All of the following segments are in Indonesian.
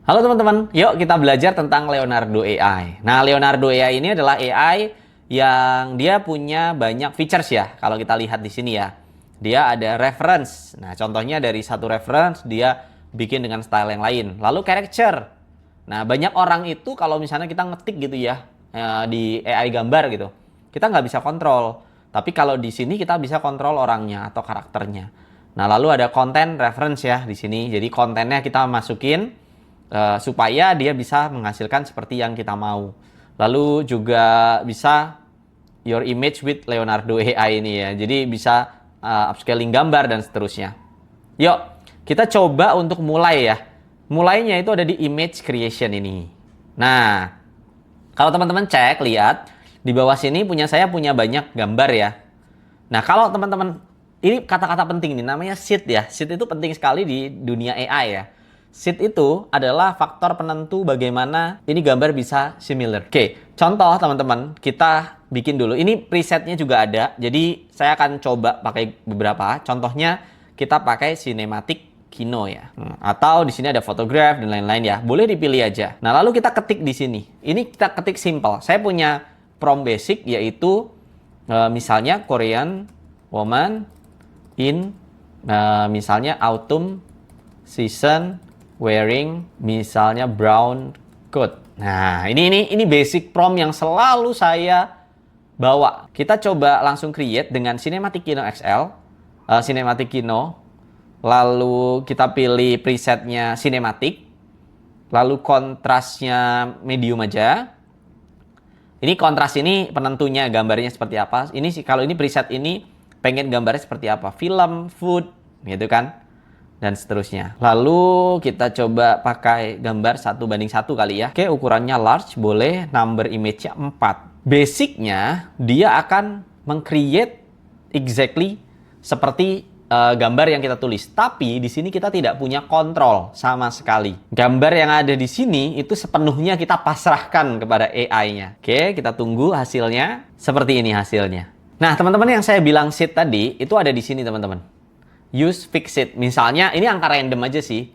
Halo teman-teman, yuk kita belajar tentang Leonardo AI. Nah, Leonardo AI ini adalah AI yang dia punya banyak features ya. Kalau kita lihat di sini ya, dia ada reference. Nah, contohnya dari satu reference dia bikin dengan style yang lain. Lalu character. Nah, banyak orang itu kalau misalnya kita ngetik gitu ya di AI gambar gitu, kita nggak bisa kontrol. Tapi kalau di sini kita bisa kontrol orangnya atau karakternya. Nah, lalu ada content reference ya di sini. Jadi kontennya kita masukin supaya dia bisa menghasilkan seperti yang kita mau. Lalu juga bisa your image with Leonardo AI ini ya. Jadi bisa upscaling gambar dan seterusnya. Yuk, kita coba untuk mulai ya. Mulainya itu ada di image creation ini. Nah, kalau teman-teman cek, lihat di bawah sini saya punya banyak gambar ya. Nah, kalau teman-teman, ini kata-kata penting nih, namanya seed ya. Seed itu penting sekali di dunia AI ya. Seed itu adalah faktor penentu bagaimana ini gambar bisa similar. Oke, contoh teman-teman, kita bikin dulu. Ini presetnya juga ada, jadi saya akan coba pakai beberapa. Contohnya, kita pakai Cinematic Kino ya. Atau di sini ada photograph dan lain-lain ya. Boleh dipilih aja. Nah, lalu kita ketik di sini. Ini kita ketik simple. Saya punya prompt basic yaitu misalnya Korean woman in misalnya autumn season wearing misalnya brown coat. Nah, ini basic prompt yang selalu saya bawa. Kita coba langsung create dengan Cinematic Kino XL, Cinematic Kino. Lalu kita pilih presetnya cinematic. Lalu kontrasnya medium aja. Ini kontras ini penentunya gambarnya seperti apa. Ini sih kalau ini preset ini pengen gambarnya seperti apa. Film, food, gitu kan. Dan seterusnya. Lalu kita coba pakai gambar 1:1 kali ya. Oke, ukurannya large, boleh number image-nya 4. Basicnya dia akan meng-create exactly seperti gambar yang kita tulis. Tapi di sini kita tidak punya kontrol sama sekali. Gambar yang ada di sini itu sepenuhnya kita pasrahkan kepada AI-nya. Oke, kita tunggu hasilnya. Seperti ini hasilnya. Nah, teman-teman yang saya bilang seed tadi itu ada di sini, teman-teman. Use fixed. Misalnya ini angka random aja sih.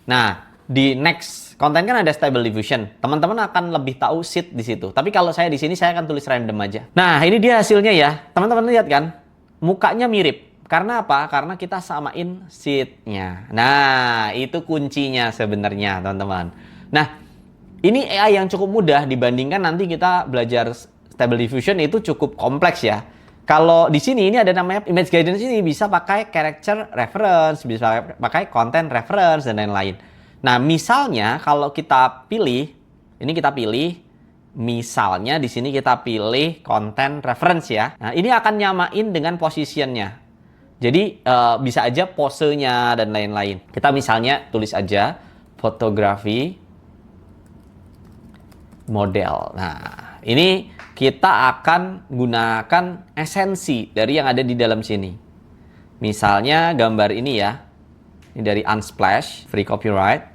Nah, di next konten kan ada stable diffusion. Teman-teman akan lebih tahu seed di situ. Tapi kalau saya di sini saya akan tulis random aja. Nah, ini dia hasilnya ya. Teman-teman lihat kan? Mukanya mirip. Karena apa? Karena kita samain seed-nya. Nah, itu kuncinya sebenarnya, teman-teman. Nah, ini AI yang cukup mudah dibandingkan nanti kita belajar stable diffusion itu cukup kompleks ya. Kalau di sini ini ada namanya image guidance, ini bisa pakai character reference, bisa pakai content reference dan lain-lain. Nah, misalnya kalau kita pilih, ini kita pilih misalnya di sini kita pilih content reference ya. Nah, ini akan nyamain dengan positionnya. Jadi bisa aja posenya dan lain-lain. Kita misalnya tulis aja fotografi model. Nah, ini kita akan gunakan esensi dari yang ada di dalam sini. Misalnya gambar ini ya. Ini dari Unsplash, free copyright.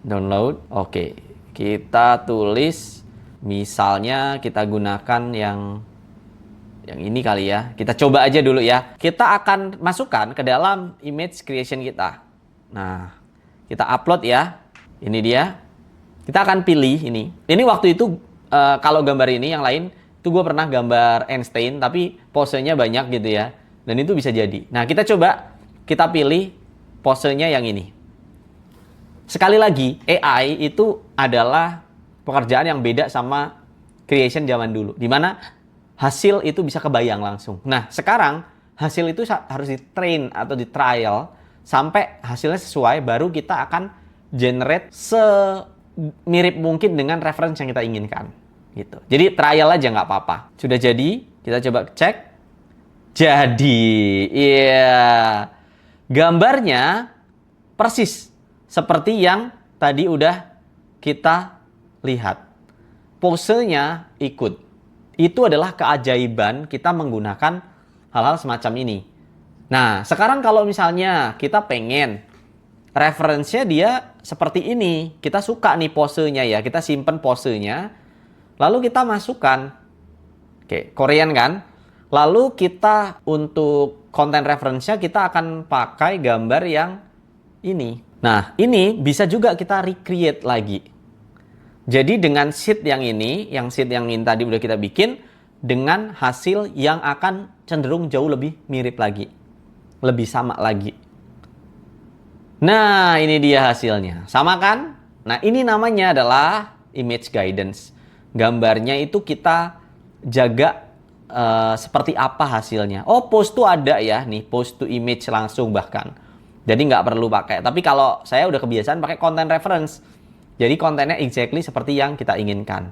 Download. Oke. Kita tulis misalnya kita gunakan yang ini kali ya. Kita coba aja dulu ya. Kita akan masukkan ke dalam image creation kita. Nah, kita upload ya. Ini dia. Kita akan pilih ini. Ini waktu itu kalau gambar ini yang lain itu gue pernah gambar Einstein tapi posenya banyak gitu ya. Dan itu bisa jadi. Nah, kita coba kita pilih posenya yang ini. Sekali lagi, AI itu adalah pekerjaan yang beda sama creation zaman dulu. Dimana hasil itu bisa kebayang langsung. Nah, sekarang hasil itu harus di-train atau di-trial sampai hasilnya sesuai, baru kita akan generate semirip mungkin dengan reference yang kita inginkan. Gitu. Jadi trial aja nggak apa-apa. Sudah jadi, kita coba cek. Jadi, iya. Gambarnya persis seperti yang tadi udah kita lihat. Posenya ikut. Itu adalah keajaiban kita menggunakan hal-hal semacam ini. Nah, sekarang kalau misalnya kita pengen referensinya dia seperti ini. Kita suka nih posenya ya. Kita simpen posenya. Lalu kita masukkan. Oke, Korean kan? Lalu kita untuk konten referensinya kita akan pakai gambar yang ini. Nah, ini bisa juga kita recreate lagi. Jadi dengan sheet yang ini, yang sheet yang ini tadi udah kita bikin, dengan hasil yang akan cenderung jauh lebih mirip lagi. Lebih sama lagi. Nah, ini dia hasilnya. Sama kan? Nah, ini namanya adalah image guidance. Gambarnya itu kita jaga seperti apa hasilnya. Oh, post tuh ada ya, nih post to image langsung bahkan. Jadi nggak perlu pakai. Tapi kalau saya udah kebiasaan pakai content reference. Jadi kontennya exactly seperti yang kita inginkan.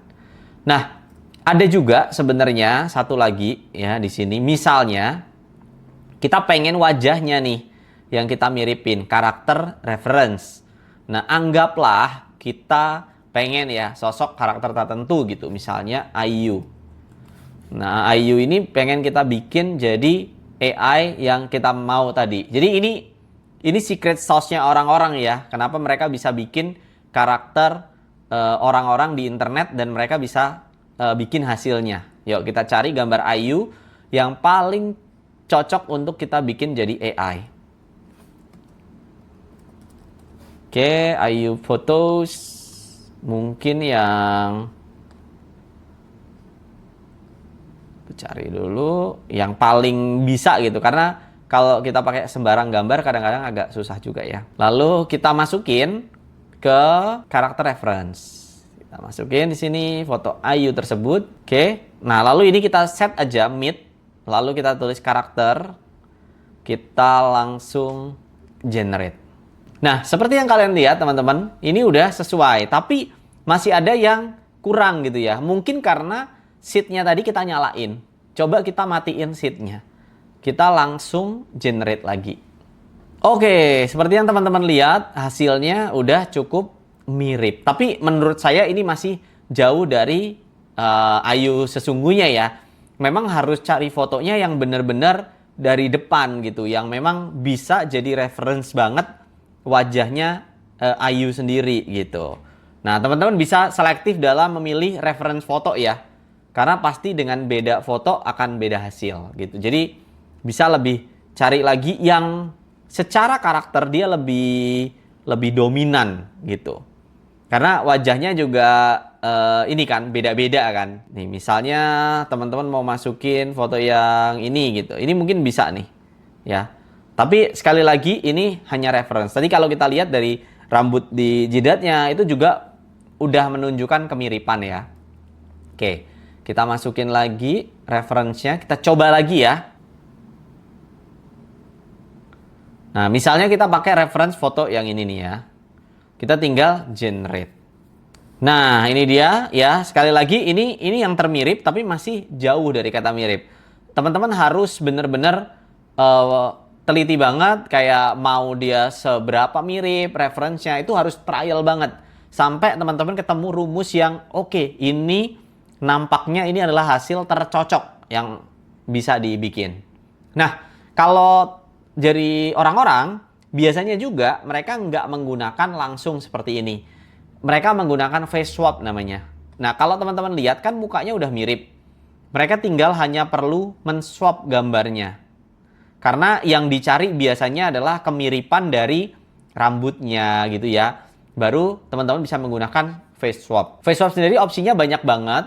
Nah, ada juga sebenarnya satu lagi ya di sini. Misalnya kita pengen wajahnya nih yang kita miripin, karakter reference. Nah, anggaplah kita pengen ya sosok karakter tertentu gitu. Misalnya Ayu. Nah, Ayu ini pengen kita bikin jadi AI yang kita mau tadi. Jadi ini secret sauce-nya orang-orang ya. Kenapa mereka bisa bikin karakter orang-orang di internet dan mereka bisa bikin hasilnya. Yuk kita cari gambar Ayu yang paling cocok untuk kita bikin jadi AI. Oke, Ayu Photos mungkin yang cari dulu yang paling bisa gitu, karena kalau kita pakai sembarang gambar kadang-kadang agak susah juga ya. Lalu kita masukin ke karakter reference. Kita masukin di sini foto Ayu tersebut. Oke. Nah, lalu ini kita set aja mid. Lalu kita tulis karakter. Kita langsung generate. Nah, seperti yang kalian lihat teman-teman, ini udah sesuai, tapi masih ada yang kurang gitu ya. Mungkin karena sheet-nya tadi kita nyalain. Coba kita matiin sheet-nya. Kita langsung generate lagi. Oke, seperti yang teman-teman lihat, hasilnya udah cukup mirip. Tapi menurut saya ini masih jauh dari Ayu sesungguhnya ya. Memang harus cari fotonya yang benar-benar dari depan gitu, yang memang bisa jadi reference banget wajahnya Ayu sendiri gitu. Nah, teman-teman bisa selektif dalam memilih reference foto ya. Karena pasti dengan beda foto akan beda hasil gitu. Jadi bisa lebih cari lagi yang secara karakter dia lebih dominan gitu. Karena wajahnya juga ini kan beda-beda kan. Nih misalnya teman-teman mau masukin foto yang ini gitu. Ini mungkin bisa nih ya. Tapi sekali lagi ini hanya reference. Tadi kalau kita lihat dari rambut di jidatnya itu juga udah menunjukkan kemiripan ya. Oke, kita masukin lagi reference-nya. Kita coba lagi ya. Nah, misalnya kita pakai reference foto yang ini nih ya. Kita tinggal generate. Nah, ini dia ya. Sekali lagi ini yang termirip tapi masih jauh dari kata mirip. Teman-teman harus benar-benar teliti banget kayak mau dia seberapa mirip reference-nya itu harus trial banget. Sampai teman-teman ketemu rumus yang oke, ini nampaknya ini adalah hasil tercocok yang bisa dibikin. Nah, kalau dari orang-orang, biasanya juga mereka nggak menggunakan langsung seperti ini. Mereka menggunakan face swap namanya. Nah, kalau teman-teman lihat kan mukanya udah mirip. Mereka tinggal hanya perlu men-swap gambarnya. Karena yang dicari biasanya adalah kemiripan dari rambutnya gitu ya. Baru teman-teman bisa menggunakan face swap. Face swap sendiri opsinya banyak banget.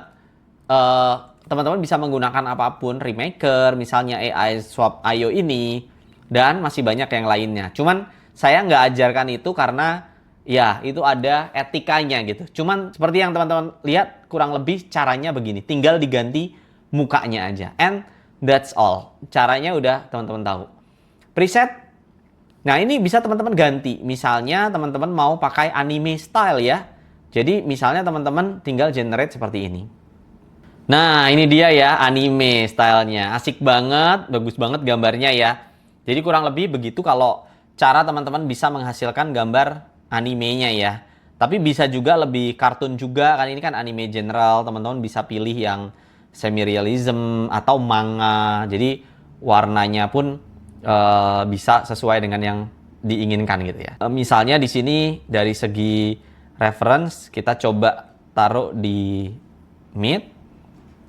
Teman-teman bisa menggunakan apapun, Remaker, misalnya AI swap Ayu ini. Dan masih banyak yang lainnya. Cuman saya nggak ajarkan itu karena ya itu ada etikanya gitu. Cuman seperti yang teman-teman lihat kurang lebih caranya begini. Tinggal diganti mukanya aja. And that's all. Caranya udah teman-teman tahu. Preset. Nah ini bisa teman-teman ganti. Misalnya teman-teman mau pakai anime style ya. Jadi misalnya teman-teman tinggal generate seperti ini. Nah ini dia ya anime stylenya. Asik banget. Bagus banget gambarnya ya. Jadi kurang lebih begitu kalau cara teman-teman bisa menghasilkan gambar animenya ya. Tapi bisa juga lebih kartun juga, kan ini kan anime general, teman-teman bisa pilih yang semi-realism atau manga. Jadi warnanya pun bisa sesuai dengan yang diinginkan gitu ya. Misalnya di sini dari segi reference kita coba taruh di mid.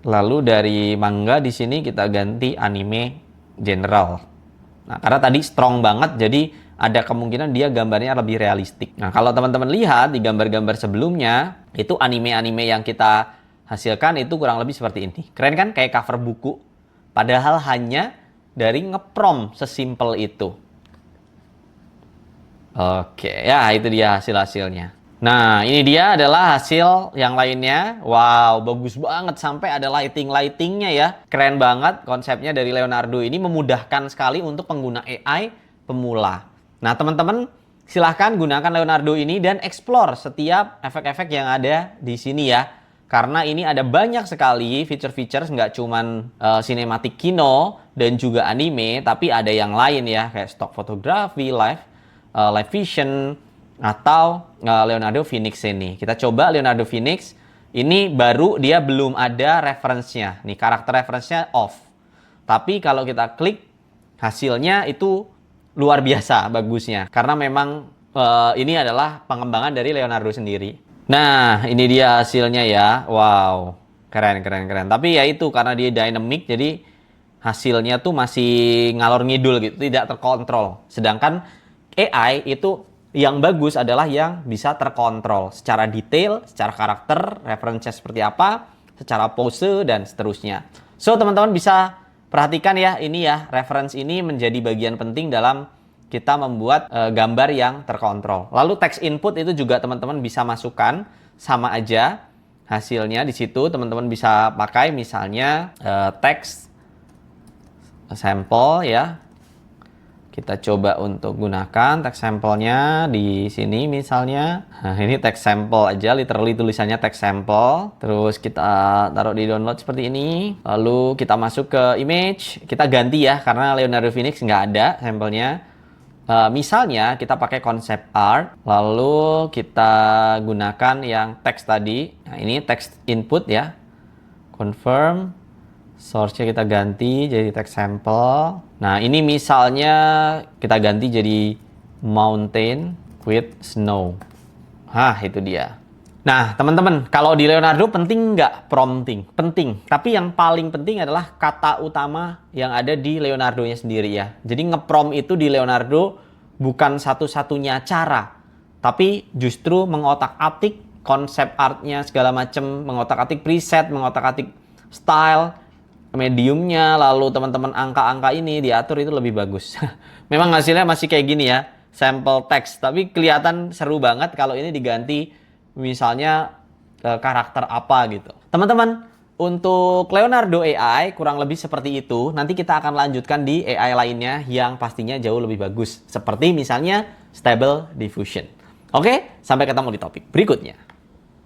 Lalu dari manga di sini kita ganti anime general. Nah, karena tadi strong banget, jadi ada kemungkinan dia gambarnya lebih realistik. Nah, kalau teman-teman lihat di gambar-gambar sebelumnya, itu anime-anime yang kita hasilkan itu kurang lebih seperti ini. Keren kan? Kayak cover buku. Padahal hanya dari ngeprompt sesimpel itu. Oke, ya itu dia hasil-hasilnya. Nah, ini dia adalah hasil yang lainnya. Wow, bagus banget sampai ada lighting-lightingnya ya. Keren banget konsepnya dari Leonardo ini, memudahkan sekali untuk pengguna AI pemula. Nah, teman-teman silahkan gunakan Leonardo ini dan explore setiap efek-efek yang ada di sini ya. Karena ini ada banyak sekali feature-feature, nggak cuman cinematic kino dan juga anime, tapi ada yang lain ya, kayak stock fotografi, live vision, atau Leonardo Phoenix ini. Kita coba Leonardo Phoenix, ini baru dia belum ada reference-nya. Nih, karakter reference-nya off. Tapi kalau kita klik, hasilnya itu luar biasa bagusnya. Karena memang ini adalah pengembangan dari Leonardo sendiri. Nah, ini dia hasilnya ya. Wow, keren. Tapi ya itu, karena dia dynamic, jadi hasilnya tuh masih ngalor ngidul gitu, tidak terkontrol. Sedangkan AI itu yang bagus adalah yang bisa terkontrol secara detail, secara karakter, referensinya seperti apa, secara pose, dan seterusnya. So, teman-teman bisa perhatikan ya, ini ya, reference ini menjadi bagian penting dalam kita membuat gambar yang terkontrol. Lalu text input itu juga teman-teman bisa masukkan, sama aja hasilnya di situ. Teman-teman bisa pakai misalnya text sampel ya. Kita coba untuk gunakan text sampelnya di sini misalnya. Nah, ini text sample aja, literally tulisannya text sample. Terus kita taruh di download seperti ini. Lalu kita masuk ke image. Kita ganti ya, karena Leonardo Phoenix nggak ada sampelnya. Misalnya kita pakai konsep art. Lalu kita gunakan yang text tadi. Nah, ini text input ya. Confirm. Source-nya kita ganti jadi text sample. Nah, ini misalnya kita ganti jadi mountain with snow. Itu dia. Nah, teman-teman, kalau di Leonardo penting nggak prompting? Penting. Tapi yang paling penting adalah kata utama yang ada di Leonardo-nya sendiri ya. Jadi nge-prompt itu di Leonardo bukan satu-satunya cara. Tapi justru mengotak-atik konsep artnya segala macam, mengotak-atik preset, mengotak-atik style, mediumnya, lalu teman-teman angka-angka ini diatur itu lebih bagus. Memang hasilnya masih kayak gini ya, sample text, tapi kelihatan seru banget kalau ini diganti misalnya karakter apa gitu. Teman-teman, untuk Leonardo AI kurang lebih seperti itu. Nanti kita akan lanjutkan di AI lainnya yang pastinya jauh lebih bagus, seperti misalnya Stable Diffusion. Oke, sampai ketemu di topik berikutnya.